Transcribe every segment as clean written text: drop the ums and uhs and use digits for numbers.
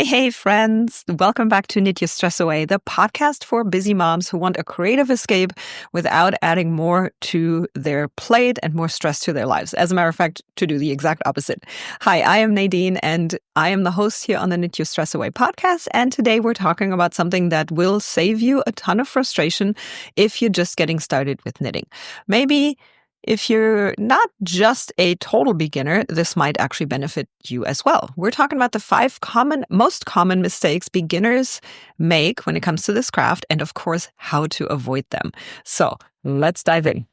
Hey, friends. Welcome back to Knit Your Stress Away, the podcast for busy moms who want a creative escape without adding more to their plate and more stress to their lives. As a matter of fact, to do the exact opposite. Hi, I am Nadine, and I am the host here on the Knit Your Stress Away podcast. And today we're talking about something that will save you a ton of frustration if you're just getting started with knitting. Maybe if you're not just a total beginner, this might actually benefit you as well. We're talking about the most common mistakes beginners make when it comes to this craft, and of course, how to avoid them. So let's dive in.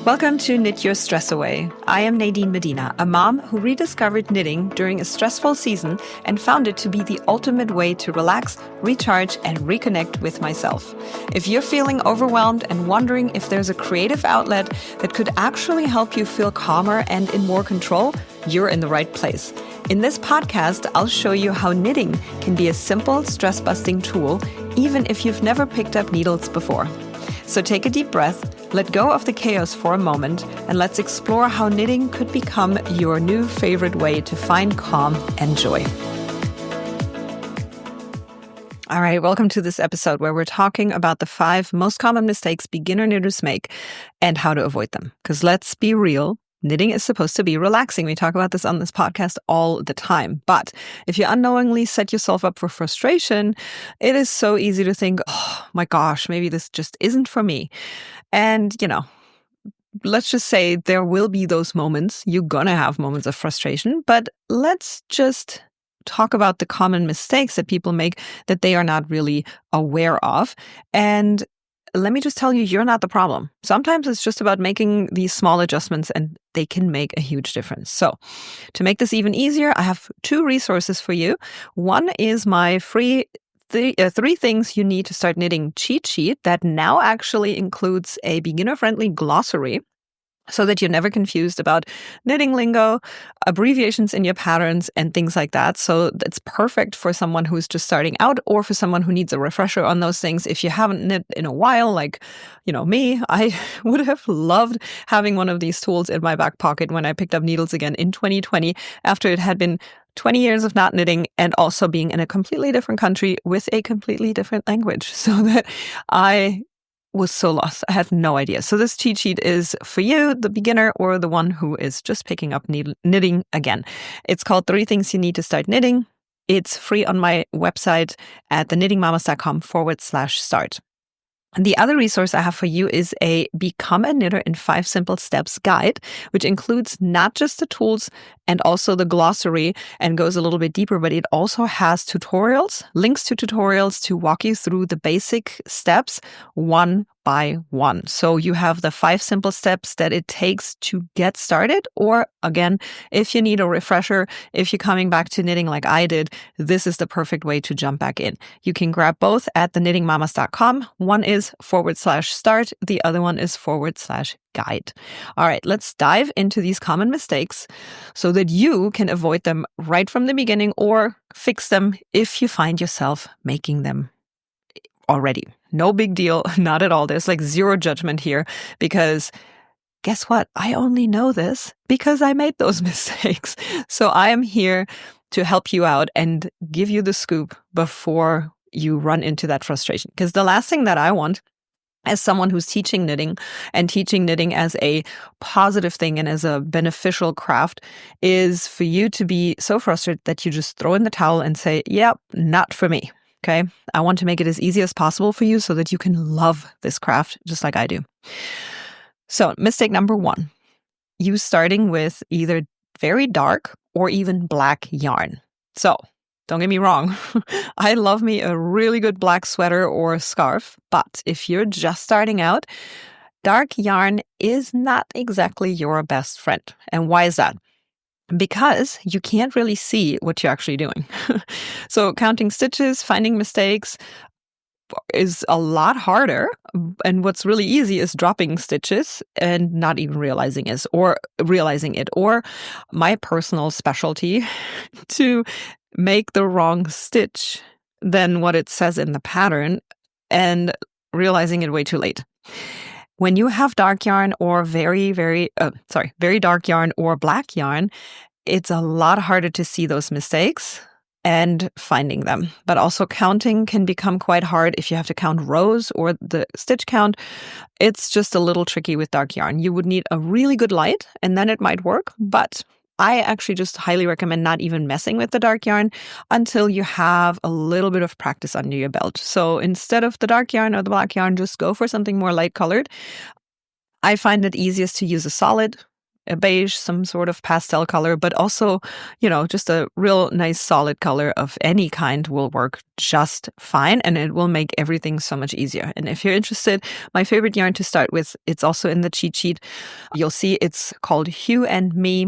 Welcome to Knit Your Stress Away. I am Nadine Medina, a mom who rediscovered knitting during a stressful season and found it to be the ultimate way to relax, recharge, and reconnect with myself. If you're feeling overwhelmed and wondering if there's a creative outlet that could actually help you feel calmer and in more control, you're in the right place. In this podcast, I'll show you how knitting can be a simple, stress-busting tool, even if you've never picked up needles before. So take a deep breath, let go of the chaos for a moment, and let's explore how knitting could become your new favorite way to find calm and joy. All right, welcome to this episode where we're talking about the 5 most common mistakes beginner knitters make and how to avoid them. Because let's be real, knitting is supposed to be relaxing. We talk about this on this podcast all the time. But if you unknowingly set yourself up for frustration, it is so easy to think, oh my gosh, maybe this just isn't for me. And, let's just say there will be those moments. You're going to have moments of frustration. But let's just talk about the common mistakes that people make that they are not really aware of. And let me just tell you, you're not the problem. Sometimes it's just about making these small adjustments and they can make a huge difference. So to make this even easier, I have 2 resources for you. One is my free 3 things you need to start knitting cheat sheet that now actually includes a beginner-friendly glossary, so that you're never confused about knitting lingo, abbreviations in your patterns, and things like that. So it's perfect for someone who's just starting out or for someone who needs a refresher on those things. If you haven't knit in a while, like, me, I would have loved having one of these tools in my back pocket when I picked up needles again in 2020 after it had been 20 years of not knitting and also being in a completely different country with a completely different language, so that I was so lost. I had no idea. So this cheat sheet is for you, the beginner, or the one who is just picking up knitting again. It's called 3 Things You Need to Start Knitting. It's free on my website at theknittingmamas.com/start. And the other resource I have for you is a Become a Knitter in 5 Simple Steps guide, which includes not just the tools and also the glossary and goes a little bit deeper, but it also has tutorials, links to tutorials to walk you through the basic steps one by one. So you have the 5 simple steps that it takes to get started. Or again, if you need a refresher, if you're coming back to knitting like I did, this is the perfect way to jump back in. You can grab both at theknittingmamas.com. One is /start. The other one is /guide. All right, let's dive into these common mistakes so that you can avoid them right from the beginning or fix them if you find yourself making them already. No big deal, not at all. There's like zero judgment here because guess what? I only know this because I made those mistakes. So I am here to help you out and give you the scoop before you run into that frustration. Because the last thing that I want as someone who's teaching knitting and teaching knitting as a positive thing and as a beneficial craft is for you to be so frustrated that you just throw in the towel and say, yeah, not for me. Okay, I want to make it as easy as possible for you so that you can love this craft just like I do. So mistake number 1, you starting with either very dark or even black yarn. So don't get me wrong, I love me a really good black sweater or scarf, but if you're just starting out, dark yarn is not exactly your best friend. And why is that? Because you can't really see what you're actually doing. So counting stitches, finding mistakes is a lot harder. And what's really easy is dropping stitches and not even realizing it. Or my personal specialty, to make the wrong stitch than what it says in the pattern and realizing it way too late. When you have dark yarn or very dark yarn or black yarn, it's a lot harder to see those mistakes and finding them. But also counting can become quite hard if you have to count rows or the stitch count. It's just a little tricky with dark yarn. You would need a really good light and then it might work, but I actually just highly recommend not even messing with the dark yarn until you have a little bit of practice under your belt. So instead of the dark yarn or the black yarn, just go for something more light colored. I find it easiest to use a solid, a beige, some sort of pastel color, but also, just a real nice solid color of any kind will work just fine, and it will make everything so much easier. And if you're interested, my favorite yarn to start with, it's also in the cheat sheet. You'll see it's called Hue and Me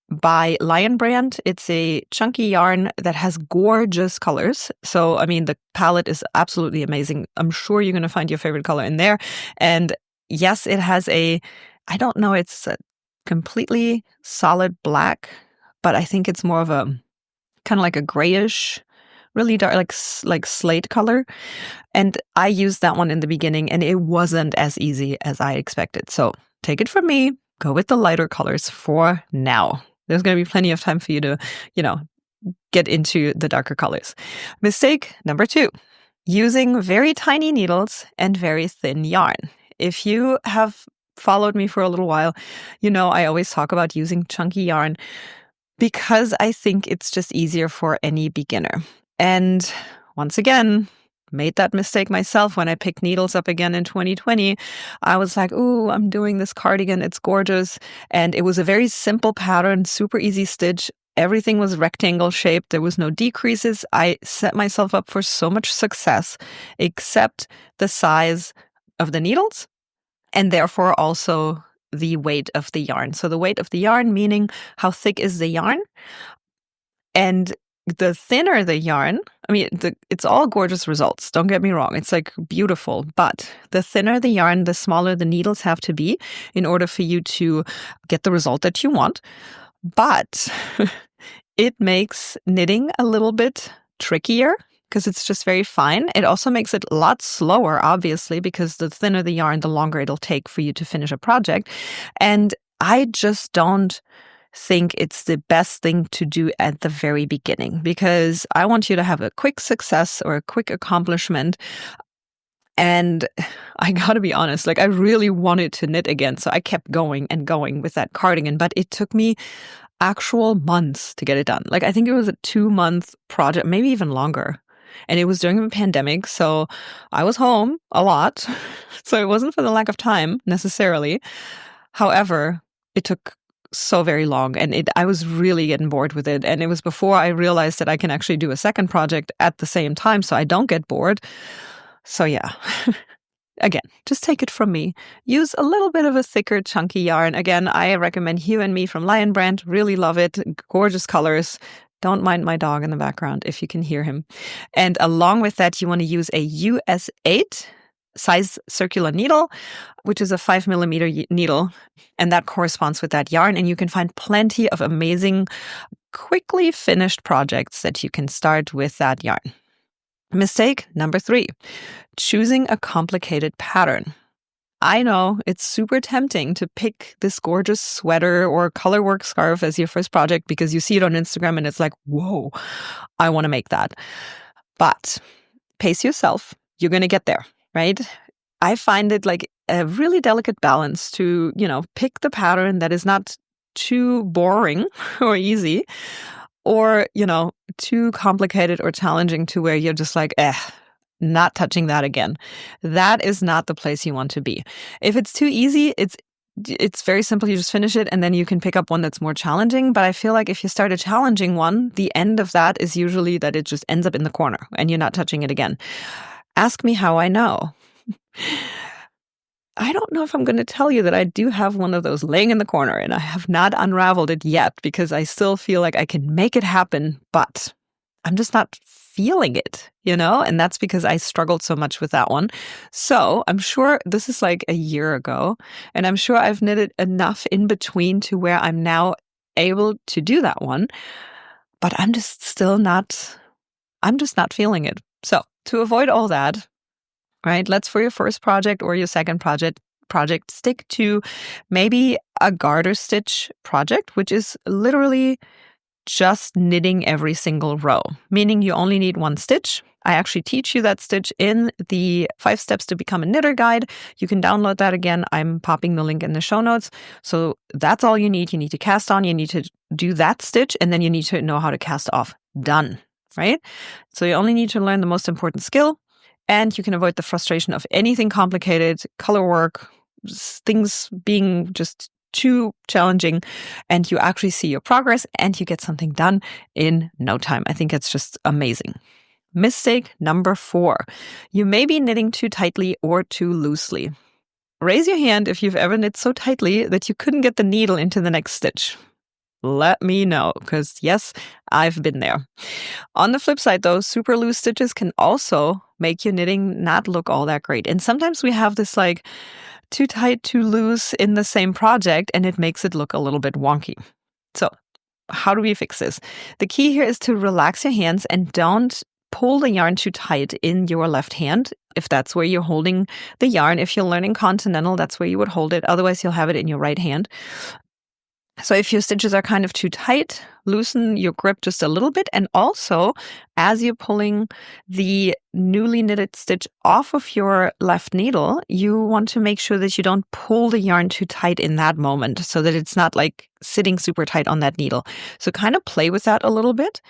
by Lion Brand. It's a chunky yarn that has gorgeous colors. So, the palette is absolutely amazing. I'm sure you're going to find your favorite color in there. And yes, it has I don't know, it's a completely solid black, but I think it's more of a kind of like a grayish, really dark, like slate color. And I used that one in the beginning and it wasn't as easy as I expected. So take it from me, go with the lighter colors for now. There's going to be plenty of time for you to, get into the darker colors. Mistake number 2, using very tiny needles and very thin yarn. If you have followed me for a little while, I always talk about using chunky yarn because I think it's just easier for any beginner. And once again, made that mistake myself when I picked needles up again in 2020. I was like, ooh, I'm doing this cardigan. It's gorgeous. And it was a very simple pattern, super easy stitch. Everything was rectangle shaped. There was no decreases. I set myself up for so much success, except the size of the needles and therefore also the weight of the yarn. So the weight of the yarn, meaning how thick is the yarn. And the thinner the yarn, it's all gorgeous results. Don't get me wrong. It's like beautiful. But the thinner the yarn, the smaller the needles have to be in order for you to get the result that you want. But it makes knitting a little bit trickier because it's just very fine. It also makes it a lot slower, obviously, because the thinner the yarn, the longer it'll take for you to finish a project. And I just don't think it's the best thing to do at the very beginning because I want you to have a quick success or a quick accomplishment. And I gotta be honest, I really wanted to knit again. So I kept going and going with that cardigan, but it took me actual months to get it done. I think it was a 2-month project, maybe even longer. And it was during the pandemic, so I was home a lot. So it wasn't for the lack of time necessarily. However, it took so very long and I was really getting bored with it. And it was before I realized that I can actually do a second project at the same time so I don't get bored. So yeah, again, just take it from me. Use a little bit of a thicker, chunky yarn. Again, I recommend Hue and Me from Lion Brand. Really love it. Gorgeous colors. Don't mind my dog in the background if you can hear him. And along with that, you want to use a US 8 size circular needle, which is a 5mm needle. And that corresponds with that yarn. And you can find plenty of amazing, quickly finished projects that you can start with that yarn. Mistake number 3, choosing a complicated pattern. I know it's super tempting to pick this gorgeous sweater or colorwork scarf as your first project because you see it on Instagram and it's like, whoa, I want to make that. But pace yourself. You're going to get there, right? I find it like a really delicate balance to, pick the pattern that is not too boring or easy or, too complicated or challenging to where you're just like, not touching that again. That is not the place you want to be. If it's too easy, it's very simple. You just finish it and then you can pick up one that's more challenging. But I feel like if you start a challenging one, the end of that is usually that it just ends up in the corner and you're not touching it again. Ask me how I know. I don't know if I'm going to tell you that I do have one of those laying in the corner and I have not unraveled it yet because I still feel like I can make it happen, but I'm just not feeling it, and that's because I struggled so much with that one. So I'm sure this is like a year ago and I'm sure I've knitted enough in between to where I'm now able to do that one, but I'm just not feeling it. So to avoid all that, right? Let's for your first project or your second project, stick to maybe a garter stitch project, which is literally just knitting every single row, meaning you only need one stitch. I actually teach you that stitch in the 5 Steps to Become a Knitter guide. You can download that again. I'm popping the link in the show notes. So that's all you need. You need to cast on, you need to do that stitch, and then you need to know how to cast off. Done, right? So you only need to learn the most important skill, and you can avoid the frustration of anything complicated, color work, things being just too challenging, and you actually see your progress and you get something done in no time. I think it's just amazing. Mistake number 4. You may be knitting too tightly or too loosely. Raise your hand if you've ever knit so tightly that you couldn't get the needle into the next stitch. Let me know, because yes, I've been there. On the flip side though, super loose stitches can also make your knitting not look all that great. And sometimes we have this like too tight, too loose in the same project, and it makes it look a little bit wonky. So how do we fix this? The key here is to relax your hands and don't pull the yarn too tight in your left hand. If that's where you're holding the yarn, if you're learning continental, that's where you would hold it. Otherwise, you'll have it in your right hand. So if your stitches are kind of too tight, loosen your grip just a little bit. And also, as you're pulling the newly knitted stitch off of your left needle, you want to make sure that you don't pull the yarn too tight in that moment so that it's not like sitting super tight on that needle. So kind of play with that a little bit.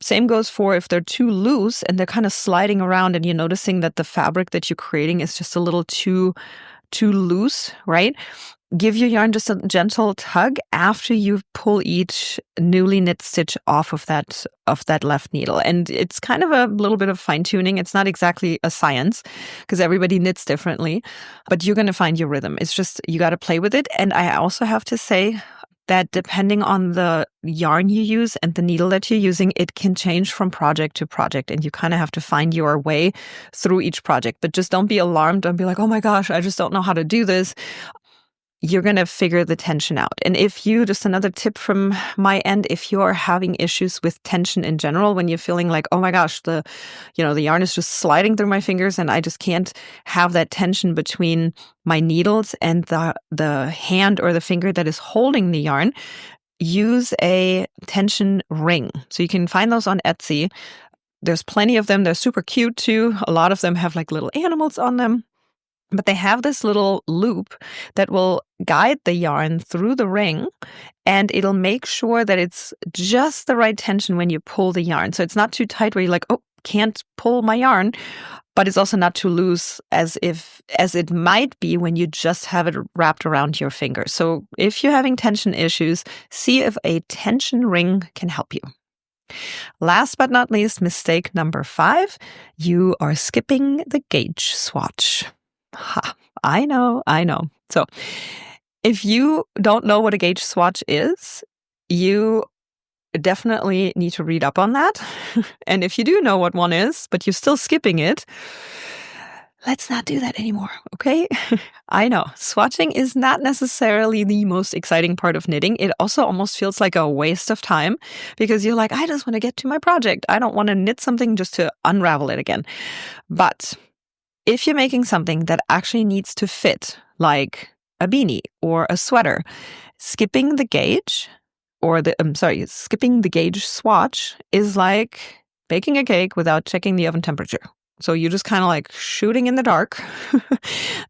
Same goes for if they're too loose and they're kind of sliding around and you're noticing that the fabric that you're creating is just a little too loose, right? Give your yarn just a gentle tug after you pull each newly knit stitch off of that left needle. And it's kind of a little bit of fine tuning. It's not exactly a science because everybody knits differently, but you're going to find your rhythm. It's just, you got to play with it. And I also have to say that depending on the yarn you use and the needle that you're using, it can change from project to project, and you kind of have to find your way through each project. But just don't be alarmed. Don't be like, oh my gosh, I just don't know how to do this. You're going to figure the tension out. And just another tip from my end, if you're having issues with tension in general, when you're feeling like, oh my gosh, the yarn is just sliding through my fingers and I just can't have that tension between my needles and the hand or the finger that is holding the yarn, use a tension ring. So you can find those on Etsy. There's plenty of them. They're super cute too. A lot of them have like little animals on them. But they have this little loop that will guide the yarn through the ring, and it'll make sure that it's just the right tension when you pull the yarn. So it's not too tight where you're like, oh, can't pull my yarn, but it's also not too loose as it might be when you just have it wrapped around your finger. So if you're having tension issues, see if a tension ring can help you. Last but not least, mistake number 5, you are skipping the gauge swatch. Ha, I know. So if you don't know what a gauge swatch is, you definitely need to read up on that. And if you do know what one is, but you're still skipping it, let's not do that anymore, okay? I know, swatching is not necessarily the most exciting part of knitting. It also almost feels like a waste of time because you're like, I just want to get to my project. I don't want to knit something just to unravel it again. But if you're making something that actually needs to fit, like a beanie or a sweater, skipping the gauge swatch is like baking a cake without checking the oven temperature. So you're just kind of like shooting in the dark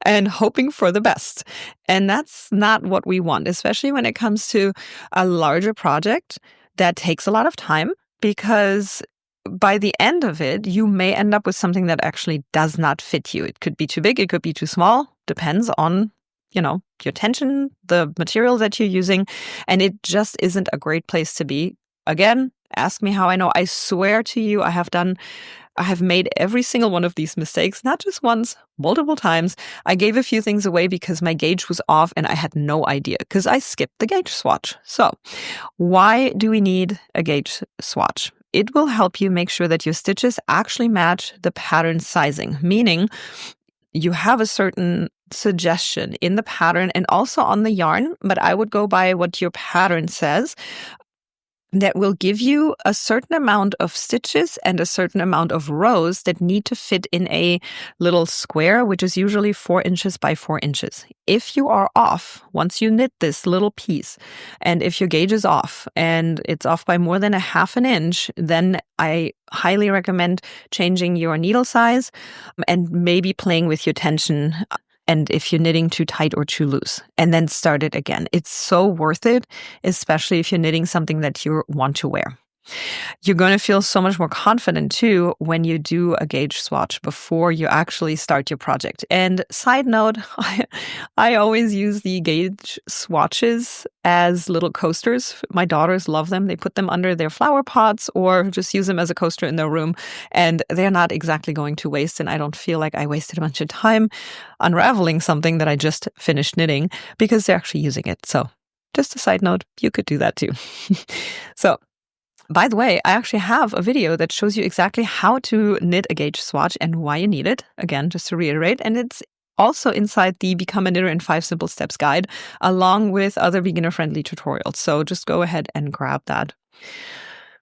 and hoping for the best. And that's not what we want, especially when it comes to a larger project that takes a lot of time, because by the end of it, you may end up with something that actually does not fit you. It could be too big, it could be too small, depends on, your tension, the material that you're using, and it just isn't a great place to be. Again, ask me how I know. I swear to you, I have made every single one of these mistakes, not just once, multiple times. I gave a few things away because my gauge was off and I had no idea because I skipped the gauge swatch. So why do we need a gauge swatch? It will help you make sure that your stitches actually match the pattern sizing, meaning you have a certain suggestion in the pattern and also on the yarn, but I would go by what your pattern says. that will give you a certain amount of stitches and a certain amount of rows that need to fit in a little square, which is usually 4 inches by 4 inches. If you are off, once you knit this little piece, and if your gauge is off and it's off by more than a half an inch, then I highly recommend changing your needle size and maybe playing with your tension. And if you're knitting too tight or too loose, and then start it again. It's so worth it, especially if you're knitting something that you want to wear. You're going to feel so much more confident too when you do a gauge swatch before you actually start your project. And side note, I always use the gauge swatches as little coasters. My daughters love them. They put them under their flower pots or just use them as a coaster in their room. And they're not exactly going to waste. And I don't feel like I wasted a bunch of time unraveling something that I just finished knitting because they're actually using it. So just a side note, you could do that too. So, by the way, I actually have a video that shows you exactly how to knit a gauge swatch and why you need it. Again, just to reiterate, and it's also inside the Become a Knitter in 5 Simple Steps guide, along with other beginner-friendly tutorials. So just go ahead and grab that.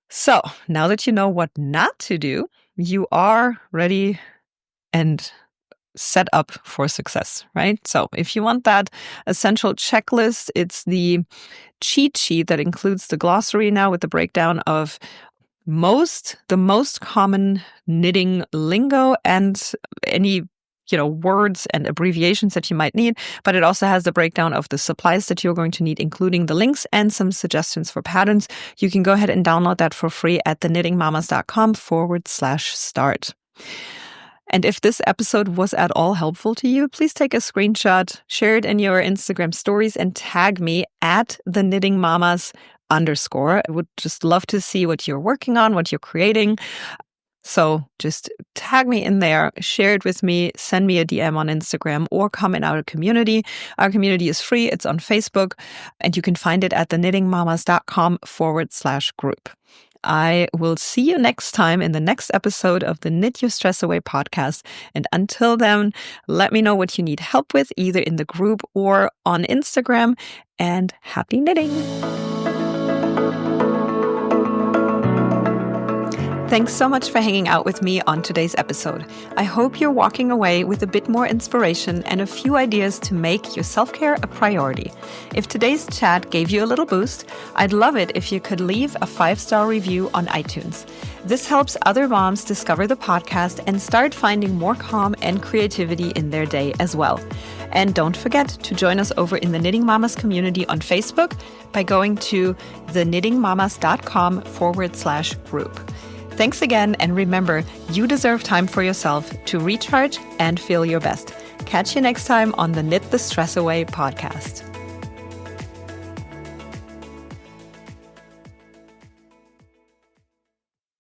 So now that you know what not to do, you are ready and set up for success, right? So if you want that essential checklist, it's the cheat sheet that includes the glossary now with the breakdown of the most common knitting lingo and any words and abbreviations that you might need, but it also has the breakdown of the supplies that you're going to need, including the links and some suggestions for patterns. You can go ahead and download that for free at theknittingmamas.com/start. And if this episode was at all helpful to you, please take a screenshot, share it in your Instagram stories, and tag me at @theknittingmamas_. I would just love to see what you're working on, what you're creating. So just tag me in there, share it with me, send me a DM on Instagram, or come in our community. Our community is free. It's on Facebook, and you can find it at theknittingmamas.com/group. I will see you next time in the next episode of the Knit Your Stress Away podcast. And until then, let me know what you need help with, either in the group or on Instagram. And happy knitting! Thanks so much for hanging out with me on today's episode. I hope you're walking away with a bit more inspiration and a few ideas to make your self-care a priority. If today's chat gave you a little boost, I'd love it if you could leave a 5-star review on iTunes. This helps other moms discover the podcast and start finding more calm and creativity in their day as well. And don't forget to join us over in the Knitting Mamas community on Facebook by going to theknittingmamas.com/group. Thanks again, and remember, you deserve time for yourself to recharge and feel your best. Catch you next time on the Knit the Stress Away podcast.